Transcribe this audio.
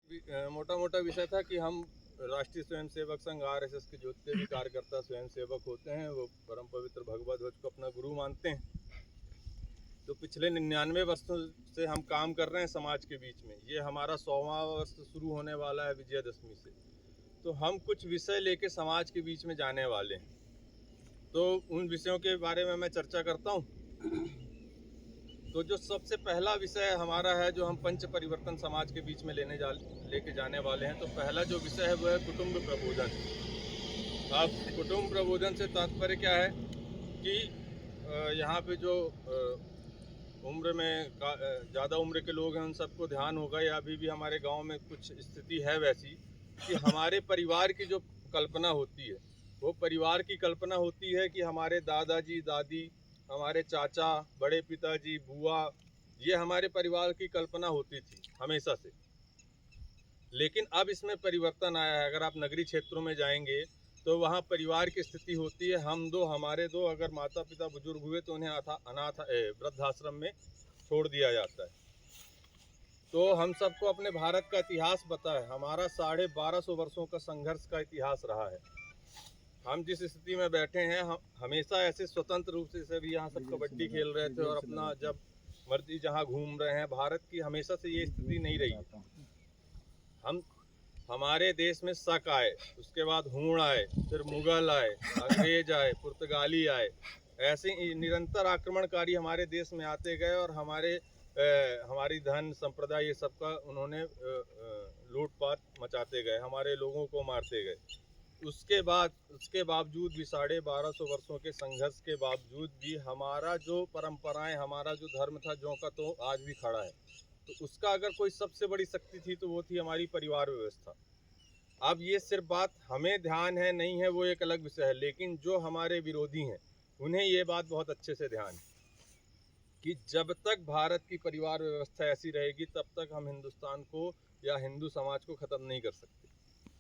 मोटा मोटा विषय था कि हम राष्ट्रीय स्वयंसेवक संघ आरएसएस के जितने भी कार्यकर्ता स्वयंसेवक होते हैं वो परम पवित्र भगवा ध्वज को अपना गुरु मानते हैं। तो पिछले 99 वर्षों से हम काम कर रहे हैं समाज के बीच में। ये हमारा 100वां वर्ष शुरू होने वाला है विजयदशमी से। तो हम कुछ विषय लेके समाज के बीच में जाने वाले हैं। तो उन विषयों के बारे में मैं चर्चा करता हूँ। तो जो सबसे पहला विषय हमारा है, जो हम पंच परिवर्तन समाज के बीच में लेके जाने वाले हैं, तो पहला जो विषय है वो है कुटुंब प्रबोधन। अब कुटुंब प्रबोधन से तात्पर्य क्या है कि यहाँ पे जो उम्र में ज़्यादा उम्र के लोग हैं उन सबको ध्यान होगा, या अभी भी हमारे गांव में कुछ स्थिति है वैसी कि हमारे परिवार की जो कल्पना होती है वो परिवार की कल्पना होती है कि हमारे दादाजी दादी, हमारे चाचा, बड़े पिताजी, बुआ, ये हमारे परिवार की कल्पना होती थी हमेशा से। लेकिन अब इसमें परिवर्तन आया है। अगर आप नगरीय क्षेत्रों में जाएंगे तो वहाँ परिवार की स्थिति होती है हम दो, हमारे दो, अगर माता पिता बुजुर्ग हुए तो उन्हें अनाथ वृद्धाश्रम में छोड़ दिया जाता है। तो हम सबको अपने भारत का इतिहास पता है। हमारा 1250 वर्षों का संघर्ष का इतिहास रहा है। हम जिस स्थिति में बैठे हैं, हम हमेशा ऐसे स्वतंत्र रूप से भी यहाँ सब कबड्डी खेल रहे थे और अपना जब मर्जी जहाँ घूम रहे हैं। भारत की हमेशा से ये स्थिति नहीं रही। हमारे देश में शक आए, उसके बाद हूण आए, फिर मुगल आए, अंग्रेज आए, पुर्तगाली आए। ऐसे निरंतर आक्रमणकारी हमारे देश में आते गए और हमारी धन संप्रदाय ये सबका उन्होंने लूटपाट मचाते गए, हमारे लोगों को मारते गए। उसके बावजूद भी 1250 वर्षों के संघर्ष के बावजूद भी हमारा जो परंपराएं, हमारा जो धर्म था ज्यों का तो आज भी खड़ा है। तो उसका अगर कोई सबसे बड़ी शक्ति थी तो वो थी हमारी परिवार व्यवस्था। अब ये सिर्फ बात हमें ध्यान है नहीं है वो एक अलग विषय है, लेकिन जो हमारे विरोधी हैं उन्हें ये बात बहुत अच्छे से ध्यान है कि जब तक भारत की परिवार व्यवस्था ऐसी रहेगी तब तक हम हिंदुस्तान को या हिंदू समाज को ख़त्म नहीं कर सकते।